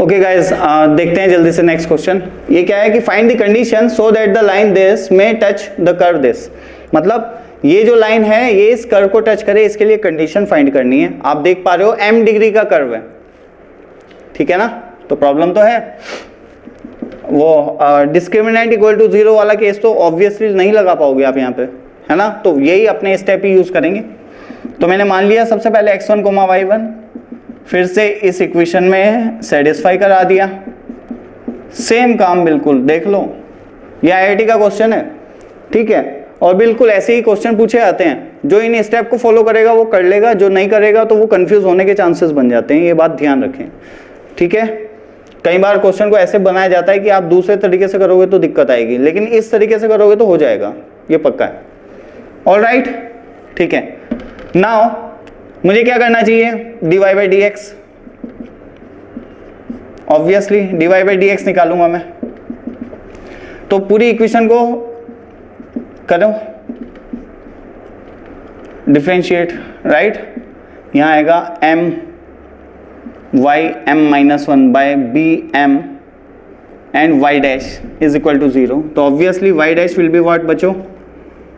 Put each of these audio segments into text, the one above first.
Okay guys, देखते हैं जल्दी से नेक्स्ट क्वेश्चन। ये क्या है कि find the condition so that the line this में टच द कर्व दिस, मतलब ये जो लाइन है ये इस कर्व को टच करे, इसके लिए कंडीशन फाइंड करनी है। आप देख पा रहे हो m डिग्री का कर्व है, ठीक है ना, तो प्रॉब्लम तो है। वो डिस्क्रिमिनेंट इक्वल टू 0 वाला केस तो ऑब्वियसली नहीं लगा पाओगे आप यहाँ पे, है ना, तो यही अपने स्टेप ही यूज करेंगे। तो मैंने मान लिया सबसे पहले x1 y1, फिर से इस इक्वेशन में सेटिस्फाई करा दिया। सेम काम बिल्कुल देख लो, ये IIT का क्वेश्चन है, ठीक है, और बिल्कुल ऐसे ही क्वेश्चन पूछे जाते हैं। जो इन स्टेप को फॉलो करेगा वो कर लेगा, जो नहीं करेगा तो वो कंफ्यूज होने के चांसेस बन जाते हैं, ये बात ध्यान रखें, ठीक है। कई बार क्वेश्चन को ऐसे बनाया जाता है कि आप दूसरे तरीके से करोगे तो दिक्कत आएगी, लेकिन इस तरीके से करोगे तो हो जाएगा, ये पक्का है। ऑलराइट, ठीक है। नाउ मुझे क्या करना चाहिए, dy by D x, obviously dy by D x निकालूंगा मैं। तो पूरी इक्वेशन को करो डिफरेंशिएट, राइट। यहाँ आएगा m y m minus 1 by b m and y dash is equal to 0। तो obviously y dash will be what बच्चों,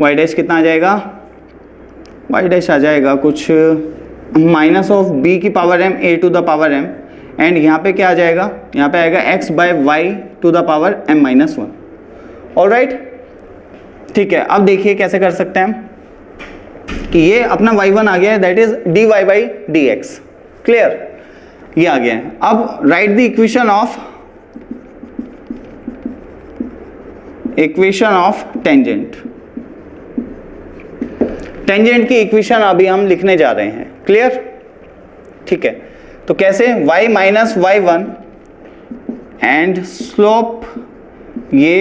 y डैश कितना आ जाएगा, y डैश आ जाएगा कुछ माइनस ऑफ b की power m a to the power m, and यहाँ पे क्या आ जाएगा, यहाँ पे आएगा x by y to the power m minus 1। Alright, ठीक है। अब देखिए कैसे कर सकते हैं हम कि ये अपना y1 आ गया है, that is dy by D x, clear, ये आ गया है। अब right the equation of tangent. Tangent की इक्वेशन अभी हम लिखने जा रहे हैं, क्लियर, ठीक है। तो कैसे, y minus y1 and slope ये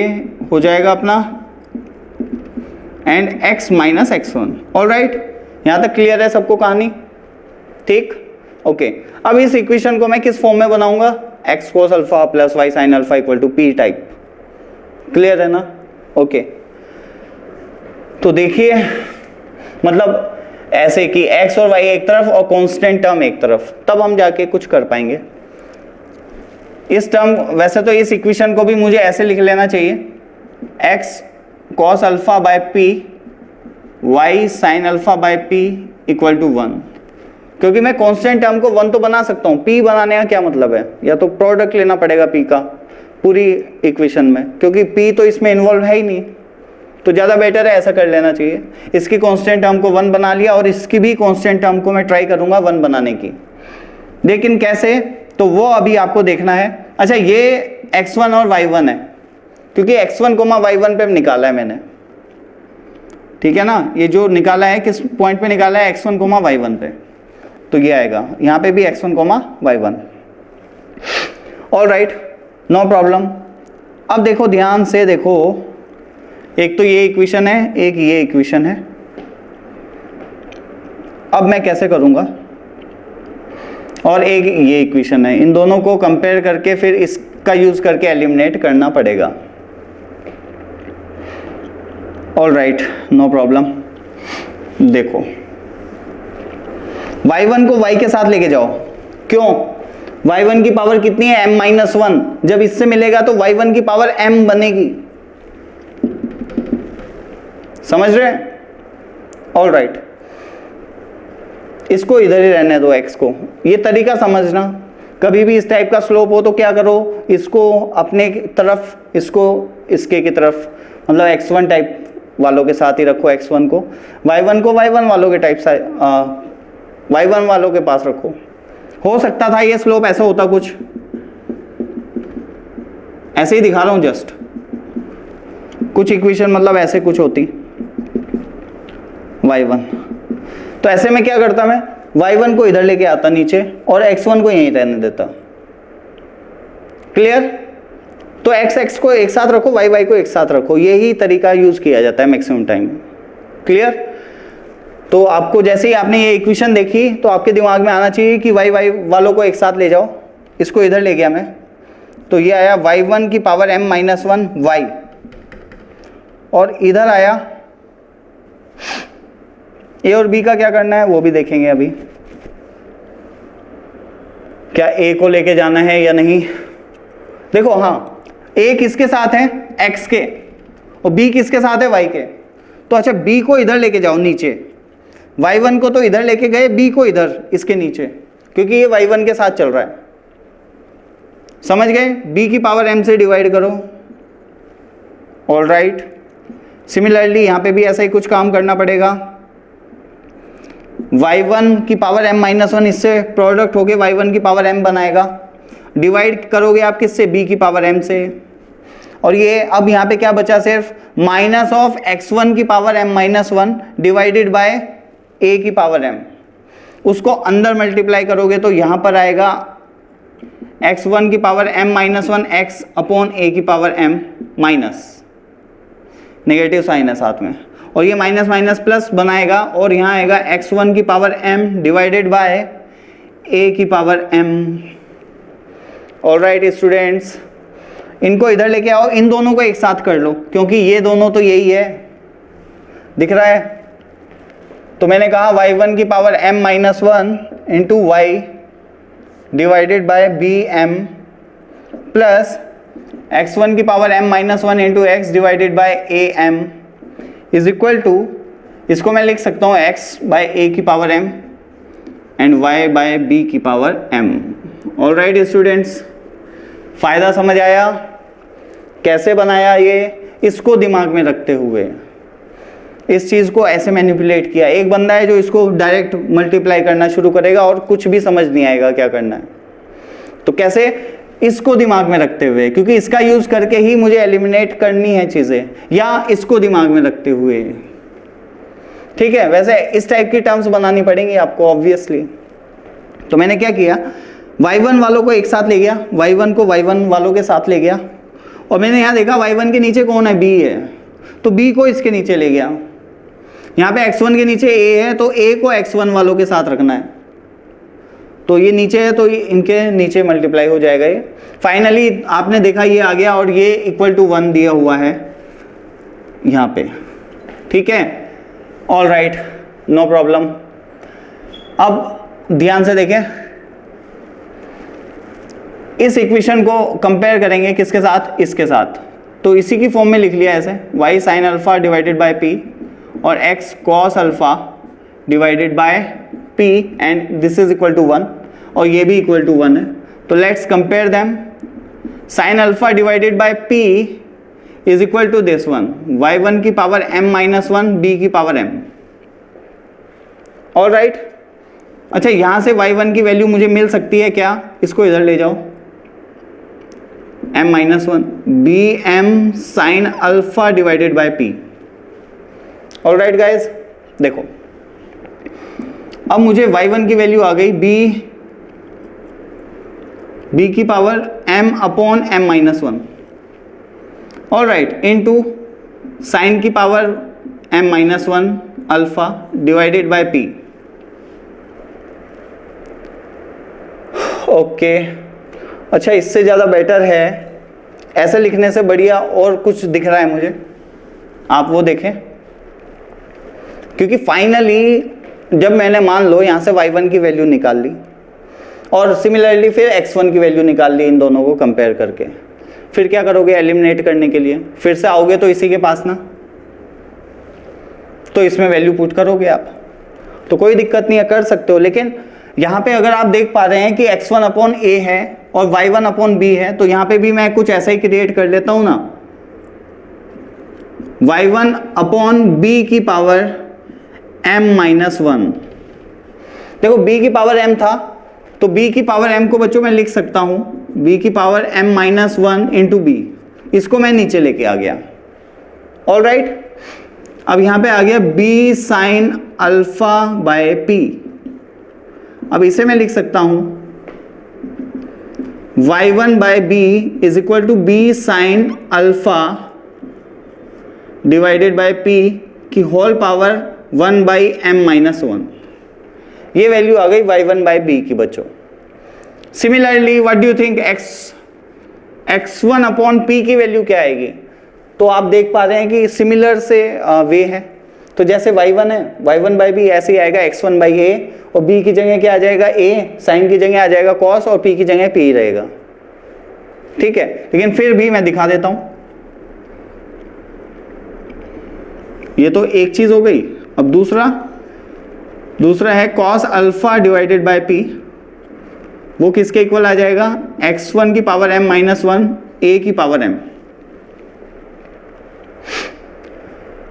हो जाएगा अपना and x minus x1। Alright, यहां तक क्लियर है सबको कहानी, ठीक, ओके। अब इस इक्वेशन को मैं किस फॉर्म में बनाऊंगा, x cos alpha plus y sin alpha equal to p type, clear है ना, ओके। तो देखिए मतलब ऐसे कि x और y एक तरफ और कांस्टेंट टर्म एक तरफ, तब हम जाके कुछ कर पाएंगे। इस टर्म, वैसे तो इस इक्वेशन को भी मुझे ऐसे लिख लेना चाहिए, x cos alpha by p y sin alpha by p equal to 1, क्योंकि मैं कांस्टेंट टर्म को 1 तो बना सकता हूँ, p बनाने का क्या मतलब है, या तो प्रोडक्ट लेना पड़ेगा p का पूरी इक्वेशन में, क्योंकि p तो इसमें इन्वॉल्व है ही नहीं, तो ज़्यादा बेटर है ऐसा कर लेना चाहिए। इसकी कांस्टेंट टर्म को 1 बना लिया और इसकी भी कांस्टेंट टर्म को मैं ट्राई करूंगा 1 बनाने की, लेकिन कैसे, तो वो अभी आपको देखना है। अच्छा, ये x1 और y1 है, क्योंकि x1 y1 पे निकाला है मैंने, ठीक है ना, ये जो निकाला है किस पॉइंट पे निकाला है, x1 y1 पे, तो ये आएगा यहाँ पे भी x1 y1। Alright, no problem. अब देखो ध्यान से देखो, एक तो ये इक्वेशन है, एक ये इक्वेशन है। अब मैं कैसे करूंगा, और एक ये इक्वेशन है, इन दोनों को कंपेयर करके फिर इसका यूज करके एलिमिनेट करना पड़ेगा। Alright, no problem. देखो y1 को y के साथ लेके जाओ, क्यों, y1 की पावर कितनी है, m माइनस 1, जब इससे मिलेगा तो y1 की पावर m बनेगी, समझ रहे हैं। ऑलराइट, इसको इधर ही रहने दो x को, ये तरीका समझना। कभी भी इस टाइप का स्लोप हो तो क्या करो, इसको अपने तरफ, इसको इसके की तरफ, मतलब x1 टाइप वालों के साथ ही रखो x1 को, y1 को y1 वालों के टाइप y1 वालों के पास रखो। हो सकता था ये स्लोप ऐसा होता, कुछ ऐसे ही दिखा रहा हूं जस्ट, कुछ इक्वेशन मतलब ऐसे कुछ होती y1, तो ऐसे में क्या करता मैं, y1 को इधर लेके आता नीचे और x1 को यहीं रहने देता, क्लियर। तो x को एक साथ रखो, y को एक साथ रखो, यही तरीका यूज किया जाता है मैक्सिमम टाइम, क्लियर। तो आपको जैसे ही आपने ये इक्वेशन देखी तो आपके दिमाग में आना चाहिए कि y वालों को एक साथ ले जाओ। इसको इधर ले गया मैं, तो ये आया y1 की पावर m माइनस 1 y, और इधर आया a और b का क्या करना है वो भी देखेंगे अभी। क्या a को लेके जाना है या नहीं? देखो हाँ, a किसके साथ है? x के, और b किसके साथ है? y के। तो अच्छा b को इधर लेके जाओ नीचे, y1 को तो इधर लेके गए, b को इधर इसके नीचे, क्योंकि ये y1 के साथ चल रहा है। समझ गए? b की पावर m से डिवाइड करो। ऑल राइट, सिमिलरली यहाँ पे भी ऐसा ही कुछ काम करना पड़ेगा। y1 की पावर m माइनस 1 इससे प्रोडक्ट होके y1 की पावर m बनाएगा। डिवाइड करोगे आप किससे? b की पावर m से। और ये अब यहाँ पे क्या बचा? सिर्फ माइनस ऑफ x1 की power m minus 1 divided by a की पावर m। उसको अंदर मल्टीप्लाई करोगे तो यहाँ पर आएगा x1 की power m minus 1 x upon a की power m minus, negative sign है साथ में, और ये माइनस माइनस प्लस बनाएगा और यहाँ आएगा x1 की power m divided by a की पावर m। ऑलराइट स्टूडेंट्स, इनको इधर लेके आओ, इन दोनों को एक साथ कर लो, क्योंकि ये दोनों तो यही है, दिख रहा है। तो मैंने कहा y1 की power m minus 1 into y divided by B M plus x1 की power m minus 1 into x divided by A M is equal to, इसको मैं लिख सकता हूँ x बाय a की power m and y by b की power m। Alright students, फायदा समझ आया? कैसे बनाया ये? इसको दिमाग में रखते हुए इस चीज़ को ऐसे मैनिपुलेट किया। एक बंदा है जो इसको डायरेक्ट मल्टीप्लाई करना शुरू करेगा और कुछ भी समझ नहीं आएगा क्या करना है। तो कैसे? इसको दिमाग में रखते हुए, क्योंकि इसका यूज करके ही मुझे एलिमिनेट करनी है चीज़ें, या इसको दिमाग में रखते हुए। ठीक है, वैसे इस टाइप की टर्म्स बनानी पड़ेंगी आपको ऑब्वियसली। तो मैंने क्या किया, y1 वालों को एक साथ ले गया, y1 को y1 वालों के साथ ले गया, और मैंने यहाँ देखा y1 के नीचे कौन है? b है, तो b को इसके नीचे ले गया। यहाँ पे x1 के नीचे a है, तो a को x1 वालों के साथ रखना है। तो ये नीचे है तो ये इनके नीचे मल्टीप्लाई हो जाएगा। ये फाइनली आपने देखा ये आ गया, और ये इक्वल टू 1 दिया हुआ है यहाँ पे। ठीक है, ऑल राइट, नो प्रॉब्लम। अब ध्यान से देखें, इस इक्वेशन को कंपेयर करेंगे किसके साथ? इसके साथ। तो इसी की फॉर्म में लिख लिया ऐसे, y sine alpha divided by p और x cos alpha divided by p and this is equal to 1, और ये भी इक्वल टू 1 है। तो let's compare them. Sine alpha divided by p is equal to this one, y1 की power m minus 1 b की power m। All right, अच्छा यहां से y1 की वैल्यू मुझे मिल सकती है क्या? इसको इधर ले जाओ, m minus 1 B M sine alpha divided by p। All right guys, देखो अब मुझे y1 की वैल्यू आ गई b की power m upon m minus 1। All right, into sine की power m minus 1 alpha divided by p। Okay, अच्छा इससे ज़्यादा बेटर है, ऐसे लिखने से बढ़िया और कुछ दिख रहा है मुझे, आप वो देखें। क्योंकि फाइनली जब मैंने मान लो यहाँ से y1 की वैल्यू निकाल ली और सिमिलरली फिर x1 की वैल्यू निकाल ली, इन दोनों को कंपेयर करके, फिर क्या करोगे एलिमिनेट करने के लिए? फिर से आओगे तो इसी के पास ना, तो इसमें वैल्यू पुट करोगे आप, तो कोई दिक्कत नहीं है, कर सकते हो। लेकिन यहाँ पे अगर आप देख पा रहे हैं कि x1 अपॉन a है और y1 अपॉन b है, तो यहाँ पे भी मैं कुछ ऐसा ही क्रिएट कर लेता हूँ ना, y1 अपॉन b की पावर m माइनस 1। देखो b की पावर m था, तो b की पावर m को बच्चों मैं लिख सकता हूँ b की power m minus 1 into b, इसको मैं नीचे लेके आ गया। ऑल राइट, अब यहाँ पे आ गया b sine alpha by p। अब इसे मैं लिख सकता हूँ y1 by b is equal to b sine alpha divided by p की whole power 1 by m minus 1। ये वैल्यू आ गई y1 बाय b की बच्चों। Similarly what do you think x1 upon p की वैल्यू क्या आएगी? तो आप देख पा रहे हैं कि सिमिलर से वे है, तो जैसे y1 है, y1 बाई बी ऐसे ही आएगा x1 बाई ए, और b की जगह क्या आ जाएगा a, साइन की जगह आ जाएगा cos, और p की जगह p रहेगा। ठीक है, लेकिन फिर भी मैं दिखा देता हूं। ये तो एक चीज हो गई। अब दूसरा है cos alpha divided by p, वो किसके इक्वल आ जाएगा, x1 की पावर m माइनस 1 a की पावर m।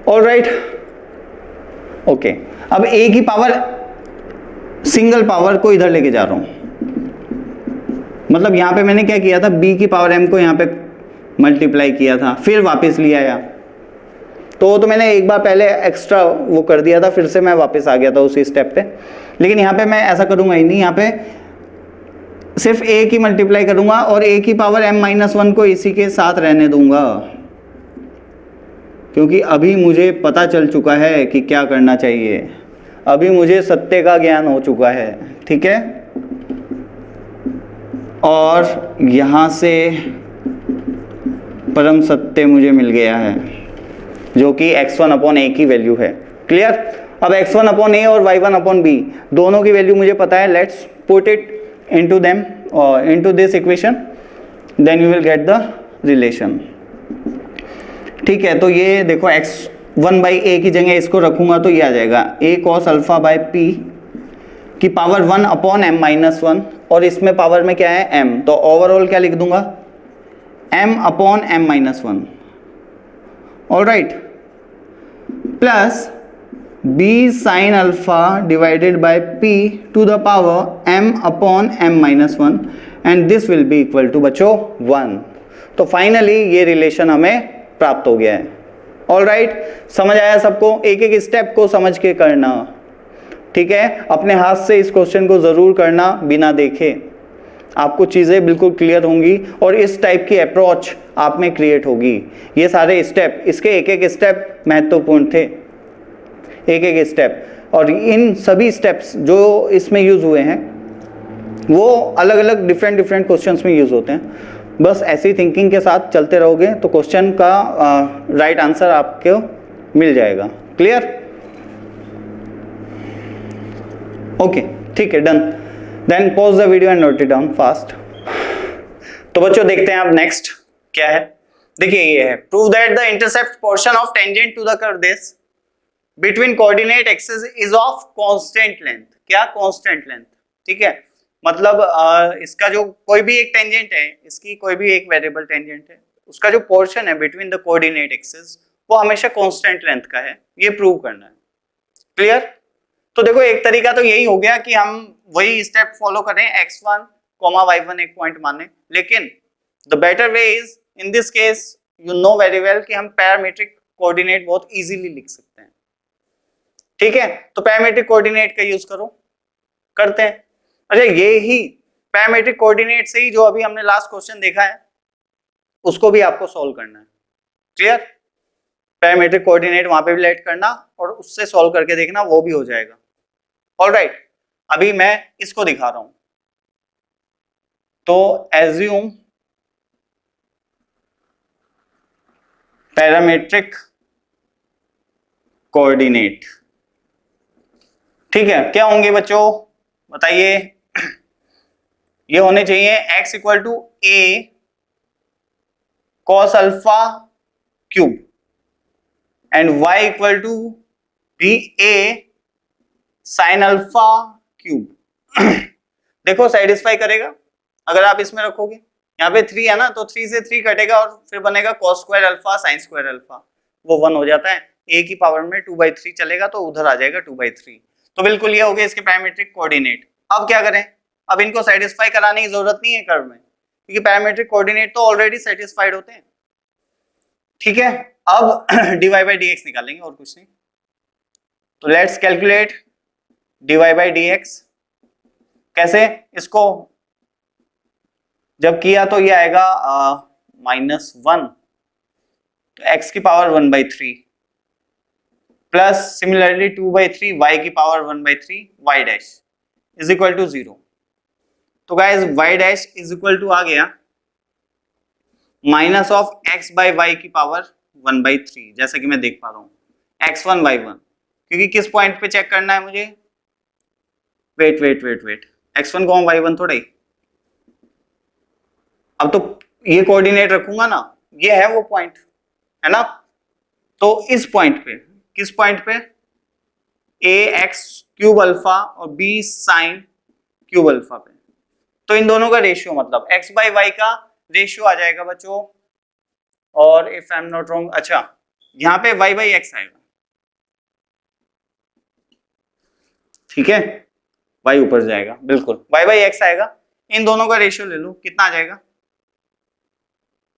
Alright, okay. अब a की पावर, सिंगल पावर को इधर लेके जा रहा हूं, मतलब यहां पे मैंने क्या किया था, b की पावर m को यहां पे मल्टीप्लाई किया था, फिर वापस ले आया। तो मैंने एक बार पहले एक्स्ट्रा वो कर दिया था, फिर से मैं वापस आ गया था उसी स्टेप पे। लेकिन यहाँ पे मैं ऐसा करूंगा ही नहीं, यहाँ पे सिर्फ a की मल्टीप्लाई करूंगा और a की पावर m माइनस 1 को इसी के साथ रहने दूंगा, क्योंकि अभी मुझे पता चल चुका है कि क्या करना चाहिए। अभी मुझे सत्य का ज्ञान हो चुका है, ठीक है। और यहां से परम सत्य मुझे मिल गया है, जो कि x1 अपॉन a की वैल्यू है। क्लियर। अब x1 अपॉन a और y1 अपॉन b दोनों की वैल्यू मुझे पता है। Let's put it into them into this equation, then you will get the relation. ठीक है, तो ये देखो x1 बाई a की जगह इसको रखूंगा तो ये आ जाएगा a cos alpha by p की पावर 1 अपॉन m माइनस 1, और इसमें पावर में क्या है m, तो ओवरऑल क्या लिख दूंगा m upon m minus 1। Alright, plus b sine alpha divided by p to the power m upon m minus 1, and this will be equal to बच्चों 1। तो फाइनली ये रिलेशन हमें प्राप्त हो गया है। ऑलराइट, समझ आया सबको, एक एक स्टेप को समझ के करना, ठीक है। अपने हाथ से इस क्वेश्चन को जरूर करना बिना देखे, आपको चीजें बिल्कुल क्लियर होंगी और इस टाइप की अप्रोच आप में क्रिएट होगी। ये सारे स्टेप, इसके एक एक स्टेप महत्वपूर्ण थे, एक एक स्टेप, और इन सभी स्टेप्स जो इसमें यूज हुए हैं वो अलग अलग डिफरेंट क्वेश्चंस में यूज होते हैं। बस ऐसी थिंकिंग के साथ चलते रहोगे तो क्वेश्चन का राइट आंसर आपको मिल जाएगा। क्लियर, ओके, ठीक है, done. Then pause the video and note it down fast. तो बच्चों देखते हैं अब नेक्स्ट क्या है। देखिए ये है, prove that the intercept portion of tangent to the curve this between coordinate axis is of constant length. क्या कांस्टेंट लेंथ, ठीक है। मतलब इसका जो कोई भी एक टेंजेंट है, इसकी कोई भी एक वेरिएबल टेंजेंट है, उसका जो पोर्शन है बिटवीन द कोऑर्डिनेट एक्सिस वो हमेशा कांस्टेंट लेंथ का है, ये प्रूव करना है। क्लियर। तो देखो एक तरीका तो यही हो गया कि हम वही स्टेप फॉलो करें, x1, y1 एक पॉइंट माने, लेकिन the better way is in this case you know very well कि हम पैरामीट्रिक कोऑर्डिनेट बहुत इजीली लिख सकते हैं, ठीक है। तो पैरामीट्रिक कोऑर्डिनेट का यूज करो, करते हैं। अच्छा, ये ही पैरामीट्रिक कोऑर्डिनेट से ही जो अभी हमने लास्ट क्वेश्चन देखा है उसको भी आपको सॉल्व करना है। क्लियर, पैरामीट्रिक कोऑर्डिनेट वहां पे भी लेट करना और उससे सॉल्व करके देखना, वो भी हो जाएगा। ऑलराइट, अभी मैं इसको दिखा रहा हूं। तो एज्यूम पैरामीट्रिक कोऑर्डिनेट, ठीक है। क्या होंगे बच्चों बताइए, ये होने चाहिए x equal to a cos alpha cube and y equal to भी a sin अल्फा क्यूब। देखो साइडिस्फाई करेगा अगर आप इसमें रखोगे, यहाँ पे 3 है ना, तो 3 से 3 कटेगा और फिर बनेगा cos square alpha sin square alpha, वो 1 हो जाता है। a की पावर में 2/3 चलेगा तो उधर आ जाएगा 2/3। तो बिल्कुल ये हो गया इसके पैरामीट्रिक कोऑर्डिनेट। अब क्या करें, अब इनको सेटिस्फाई कराने की जरूरत नहीं है कर्व में, क्योंकि पैरामीट्रिक कोऑर्डिनेट तो ऑलरेडी सेटिस्फाइड होते हैं, ठीक है। अब dy बाई dx निकालेंगे और कुछ नहीं। तो let's calculate dy by dx। कैसे, इसको जब किया तो ये आएगा -1, तो x की पावर 1/3 प्लस सिमिलरली 2/3 y की power 1/3 y dash is equal to 0। तो guys y dash is equal to आ गया minus of x by y की पावर 1/3, जैसा कि मैं देख पा रहा हूं x1 y1। क्योंकि किस पॉइंट पे चेक करना है मुझे, wait wait wait wait, x1 y1 थोड़ा ही, अब तो ये कोऑर्डिनेट रखूंगा ना, ये है वो पॉइंट, है ना। तो इस पॉइंट पे, किस पॉइंट पे, a x क्यूब अल्फा और b साइन क्यूब अल्फा पे, तो इन दोनों का रेशियो मतलब x बाई वाई का रेशियो आ जाएगा बच्चों, और if I am not wrong, अच्छा यहाँ पे y बाई एक्स आएगा, ठीक है, y ऊपर जाएगा, बिल्कुल y बाई एक्स आएगा, इन दोनों का रेशियो ले लो, कितना आ जाएगा,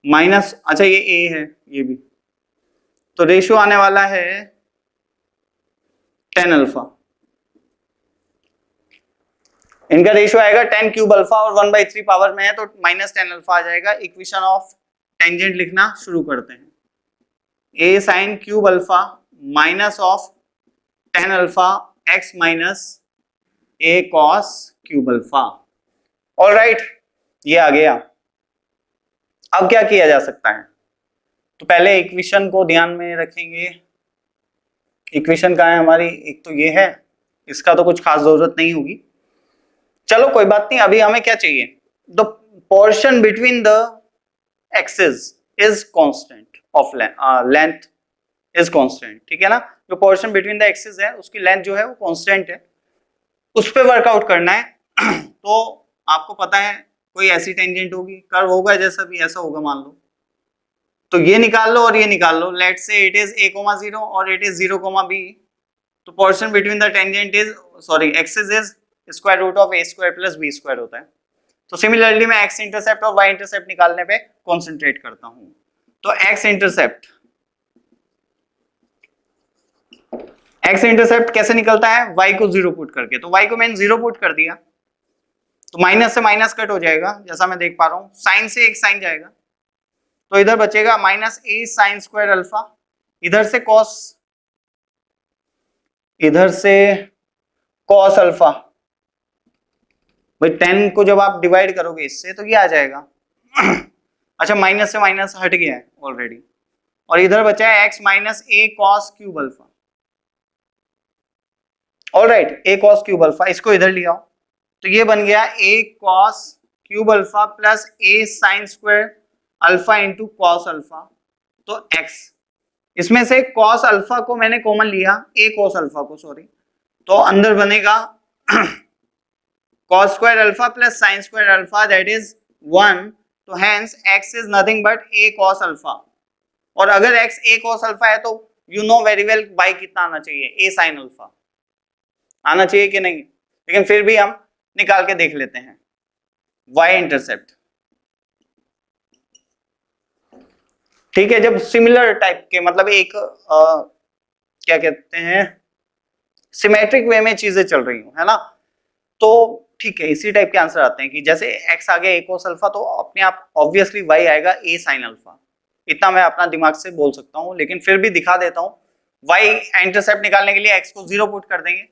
माइनस, अच्छा ये a है ये भी, तो रेशियो आने वाला है 10 अल्फा, इनका रेशियो आएगा 10 क्यूब अल्फा और 1/3 पावर में है तो -10 अल्फा आ जाएगा। इक्वेशन ऑफ टेंजेंट लिखना शुरू करते हैं, a sine cube alpha minus of 10 alpha x minus a cos cube alpha. Alright, ये आ गया। अब क्या किया जा सकता है, तो पहले इक्वेशन को ध्यान में रखेंगे। इक्वेशन कहाँ है हमारी, एक तो ये है, इसका तो कुछ खास जरूरत नहीं होगी, चलो कोई बात नहीं। अभी हमें क्या चाहिए, the portion between the axis is constant of length is constant, ठीक है ना। जो पोर्शन बिटवीन द एक्सिस है उसकी लेंथ जो है वो कांस्टेंट है, उस पे वर्कआउट करना है। तो आपको पता है कोई ऐसी टेंजेंट होगी, कर्व होगा जैसा भी, ऐसा होगा मान लो, तो ये निकाल लो और ये निकाल लो, let's say it is a, 0 और इट इज 0, b, तो portion between the tangent is, sorry axis is square root of a square plus b square होता है। तो सिमिलरली मैं x इंटरसेप्ट और y इंटरसेप्ट निकालने पे कॉन्सेंट्रेट करता हूं। तो x इंटरसेप्ट कैसे निकलता है, y को 0 पुट करके, तो y को मैंने 0 पुट कर दिया, तो माइनस से माइनस कट हो जाएगा जैसा मैं देख पा रहा हूं, साइन से एक साइन जाएगा, तो इधर बचेगा minus a sign square alpha, इधर से कॉस, इधर से कॉस अल्फा, भाई 10 को जब आप डिवाइड करोगे इससे तो ये आ जाएगा। अच्छा माइनस से माइनस हट गया है ऑलरेडी, और इधर बचा है x minus a cos cube alpha. Alright, a cos cube alpha, इसको इधर ले आओ, तो ये बन गया a cos cube alpha plus a sign square alpha into cos alpha, तो x, इसमें से कॉस अल्फा को मैंने कॉमन लिया, a कॉस अल्फा को, सॉरी, तो अंदर बनेगा cos square alpha plus sin square alpha, that is 1, तो hence x is nothing but a cos alpha, और अगर x a cos alpha है तो you know very well y कितना आना चाहिए, a sin alpha आना चाहिए कि नहीं, लेकिन फिर भी हम निकाल के देख लेते हैं। y इंटरसेप्ट, ठीक है, जब सिमिलर टाइप के, मतलब एक क्या कहते हैं, सिमेट्रिक वे में चीजें चल रही हो, है ना, तो ठीक है, इसी टाइप के आंसर आते हैं कि जैसे x आ गया a cos अल्फा, तो अपने आप ऑब्वियसली y आएगा a sin अल्फा, इतना मैं अपना दिमाग से बोल सकता हूं, लेकिन फिर भी दिखा देता हूं। y इंटरसेप्ट निकालने के लिए x को 0 पुट कर देंगे,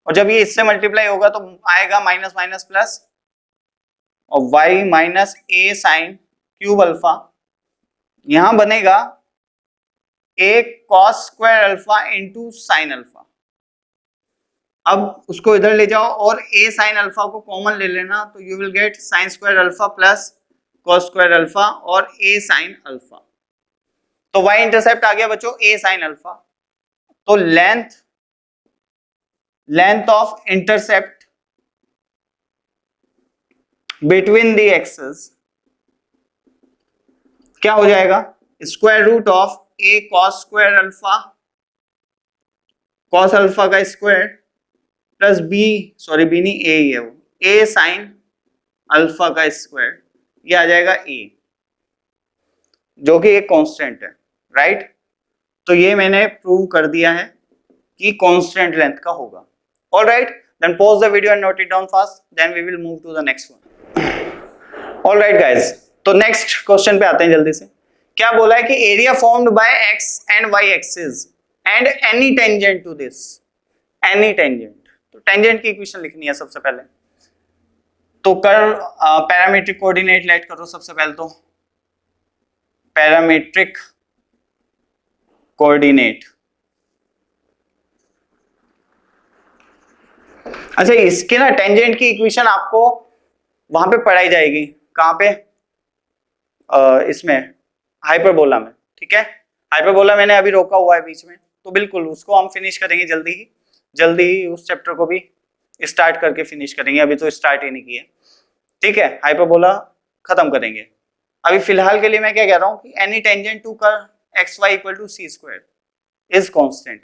और जब ये इससे मल्टीप्लाई होगा तो आएगा माइनस माइनस प्लस, और y माइनस a sin क्यूब अल्फा, यहां बनेगा a cos square alpha into sine alpha. अब उसको इधर ले जाओ और a sin अल्फा को कॉमन ले लेना, तो you will get sine square alpha plus cos square alpha और a sin अल्फा, तो y इंटरसेप्ट आ गया बच्चों a sin अल्फा। तो length of intercept between the axes क्या हो जाएगा, square root of a cos square alpha, cos alpha का square plus B, sorry B नहीं ए ही है वो, ए साइन अल्फा का स्क्वायर, ये आ जाएगा ए, जो कि एक कांस्टेंट है, राइट। तो ये मैंने प्रूव कर दिया है कि कांस्टेंट लेंथ का होगा। Alright, then pause the video and note it down fast, then we will move to the next one. Alright guys, तो नेक्स्ट क्वेश्चन पे आते हैं जल्दी से। क्या बोला है कि area formed by X and Y axis and any tangent to this, any tangent, तो टेंजेंट की इक्वेशन लिखनी है सबसे पहले, तो कर पैरामीट्रिक कोऑर्डिनेट लेट करो सबसे पहले, तो पैरामीट्रिक कोऑर्डिनेट अच्छा, इसके ना टेंजेंट की इक्वेशन आपको वहां पे पढ़ाई जाएगी, कहाँ पे, इसमें हाइपरबोला में, ठीक है। हाइपरबोला मैंने अभी रोका हुआ है बीच में, तो बिल्कुल उसको हम फिनिश करेंगे जल्दी ही उस चैप्टर को भी स्टार्ट करके फिनिश करेंगे, अभी तो स्टार्ट ही नहीं किया, ठीक है। हाइपरबोला खत्म करेंगे। अभी फिलहाल के लिए मैं क्या कह रहा हूँ कि any tangent to curve X Y equal to C square is constant,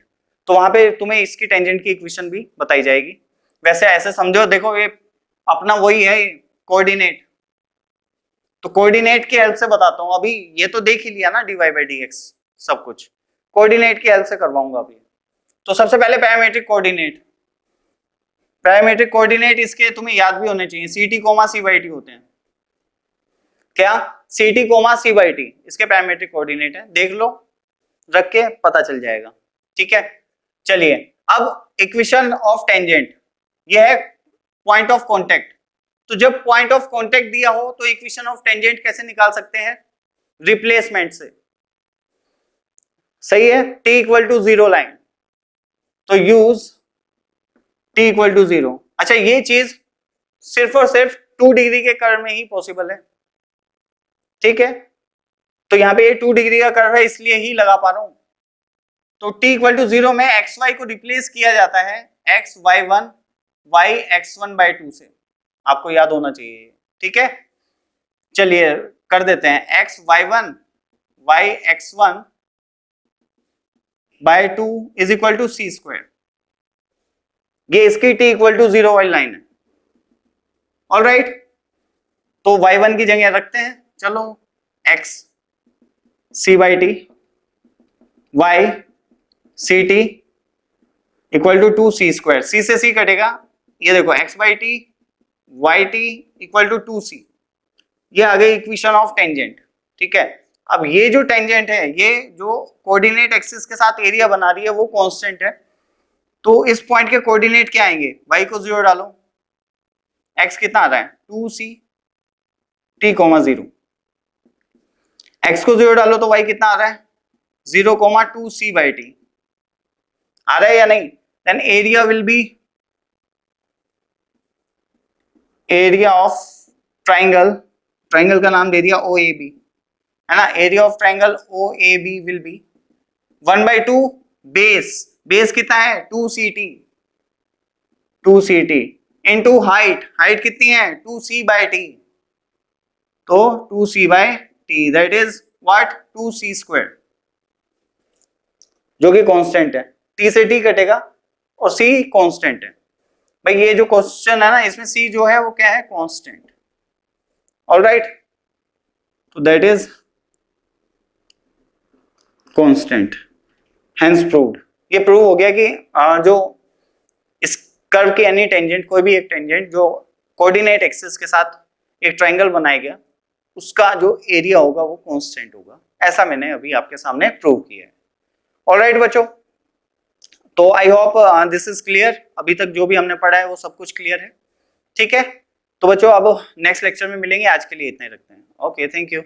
तो वहां पे तुम्हें इसकी टेंजेंट की इक्वेशन भी बताई जाएगी। वैसे ऐसे समझो, देखो ये अपना वही है कोऑर्डिनेट, तो कोऑर्डिनेट की हेल्प से बताता हूं। अभी ये तो देख ही लिया ना, dy बाई dx सब कुछ, कोऑर्डिनेट की हेल्प से करवाऊंगा अभी। तो सबसे पहले पैरामीट्रिक कोऑर्डिनेट इसके तुम्हें याद भी होने चाहिए, ct comma c by T होते हैं। क्या ct comma c by T इसके पैरामीट्रिक कोऑर्डिनेट है, देख लो, रख के पता चल जाएगा, ठीक है। चलिए, अब इक्वेशन ऑफ टेंजेंट, ये है पॉइंट ऑफ कांटेक्ट। तो जब पॉइंट ऑफ कांटेक्ट दिया हो तो इक्वेशन ऑफ टेंजेंट कैसे निकाल सकते हैं, रिप्लेसमेंट से, सही है। t इक्वल टू 0 लाइन, तो यूज t इक्वल टू 0। अच्छा, ये चीज सिर्फ और सिर्फ 2 डिग्री के कर्व में ही पॉसिबल है, ठीक है। तो यहाँ पे ये 2 डिग्री का कर्व है इसलिए ही लगा पा रहा हूं। तो t इक्वल टू 0 में एक्स वाई को रिप्लेस किया जाता है X Y one Y X one by two से, आपको याद होना चाहिए, ठीक है। चलिए कर देते हैं, X Y one Y X one by two is equal to C square, ये इसकी t इक्वल टू 0 वाली लाइन है, ऑलराइट। तो y1 की जगह रखते हैं, चलो x c by T y C T equal to 2 C square, c से c कटेगा, ये देखो x by T Y T equal to 2 C, ये आ गई इक्वेशन ऑफ टेंजेंट, ठीक है। अब ये जो टेंजेंट है, ये जो कोऑर्डिनेट एक्सिस के साथ एरिया बना रही है वो कांस्टेंट है, तो इस पॉइंट के कोऑर्डिनेट क्या आएंगे, y को 0 डालो, x कितना आ रहा है 2c t, 0, x को 0 डालो तो y कितना आ रहा है 0, 2c बाई टी, आ रहा है या नहीं। Then area will be area of triangle, triangle का नाम दे दिया OAB, है ना। Area of triangle OAB will be 1/2 base कितना है 2ct इनटू हाइट कितनी है 2c बाई टी, तो 2c by T that is what 2c square, जो कि कांस्टेंट है, t से t कटेगा और c कांस्टेंट है। भाई ये जो क्वेश्चन है ना, इसमें c जो है वो क्या है कांस्टेंट, ऑलराइट, तो that is constant, hence proved. ये प्रूव हो गया कि जो इस कर्व की एनी टेंजेंट, कोई भी एक टेंजेंट जो कोऑर्डिनेट एक्सिस के साथ एक ट्रायंगल बनाया गया, उसका जो एरिया होगा वो कांस्टेंट होगा, ऐसा मैंने अभी आपके सामने प्रूव किया है। ऑलराइट बच्चों, तो I hope this is clear, अभी तक जो भी हमने पढ़ा है वो सब कुछ क्लियर है, ठीक है। तो बच्चों अब नेक्स्ट लेक्चर में मिलेंगे, आज के लिए इतना ही रखते हैं, ओके, थैंक यू।